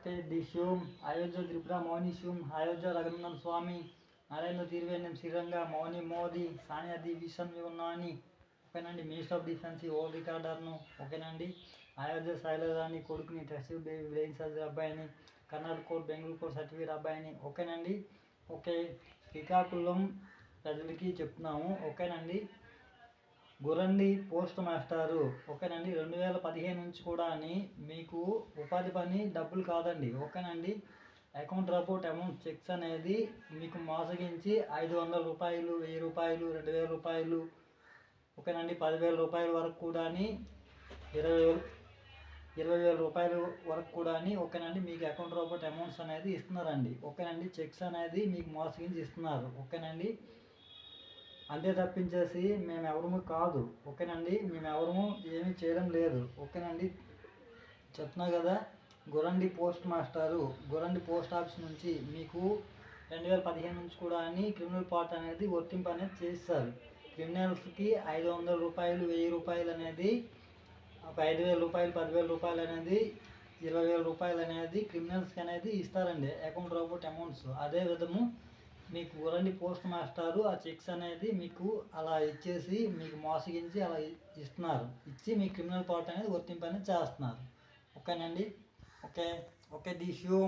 okay दिशूम Ayodhya Tripura Mauni शूम Ayodhya Raghunandan स्वामी నరేంద్ర తిరువేణం శ్రీరంగ మౌని Modi Sania vision యువనాని ఓకేనండి minister of defence old రికార్డర్ను ఓకేనండి అయోధ్య శైలజాని కొడుకుని టెస్ట్ బేబీ బ్రెయిన్ సర్జరీ అబ్బాయిని Karnataka court Bengaluru court certificate అబ్బాయిని ఓకేనండి ఓకే శ్రీకాకుళం ప్రజలకి చెప్తున్నాము ఓకేనండి గురండి పోస్ట్ మాస్టారు ఓకేనండి 2015 నుంచి కూడా మీకు ఉపాధి పని డబ్బులు కాదండి ఓకేనండి అకౌంట్ రిపోర్ట్ అమౌంట్ చెక్స్ అనేది మీకు మోసగించి 500 రూపాయలు 1000 రూపాయలు 2000 రూపాయలు ఓకేనండి 10,000 రూపాయల వరకు కూడా 20,000 రూపాయల వరకు కూడా ఓకేనండి మీకు అకౌంట్ రిపోర్ట్ అమౌంట్స్ అనేది ఇస్తున్నారండి ఓకేనండి చెక్స్ అనేది మీకు మోసగించి ఇస్తున్నారు ఓకేనండి అంతే తప్పించేసి మేము ఎవరము కాదు ఓకేనండి మేము ఎవరము ఏమీ చేయడం లేదు ఓకేనండి చెప్తున్నా కదా గురండి పోస్ట్ మాస్టారు గురండి పోస్ట్ ఆఫీస్ నుంచి మీకు 2015 నుంచి కూడా క్రిమినల్ పార్ట్ అనేది వర్తింపు అనేది చేస్తారు క్రిమినల్స్కి 500 రూపాయలు 1000 రూపాయలు అనేది 5,000 రూపాయలు 10,000 రూపాయలు అనేది 20,000 రూపాయలు అనేది క్రిమినల్స్కి అనేది ఇస్తారండి అకౌంట్ రిపోర్ట్ అమౌంట్స్ అదే విధము మీకు గురండి పోస్ట్ మాస్టారు ఆ చెక్స్ అనేది మీకు అలా ఇచ్చేసి మీకు మోసగించి అలా ఇస్తున్నారు ఇచ్చి మీ క్రిమినల్ పార్ట్ అనేది వర్తింపు అనేది చేస్తున్నారు ఓకేనండి ఓకే ఓకే దిస్ యూ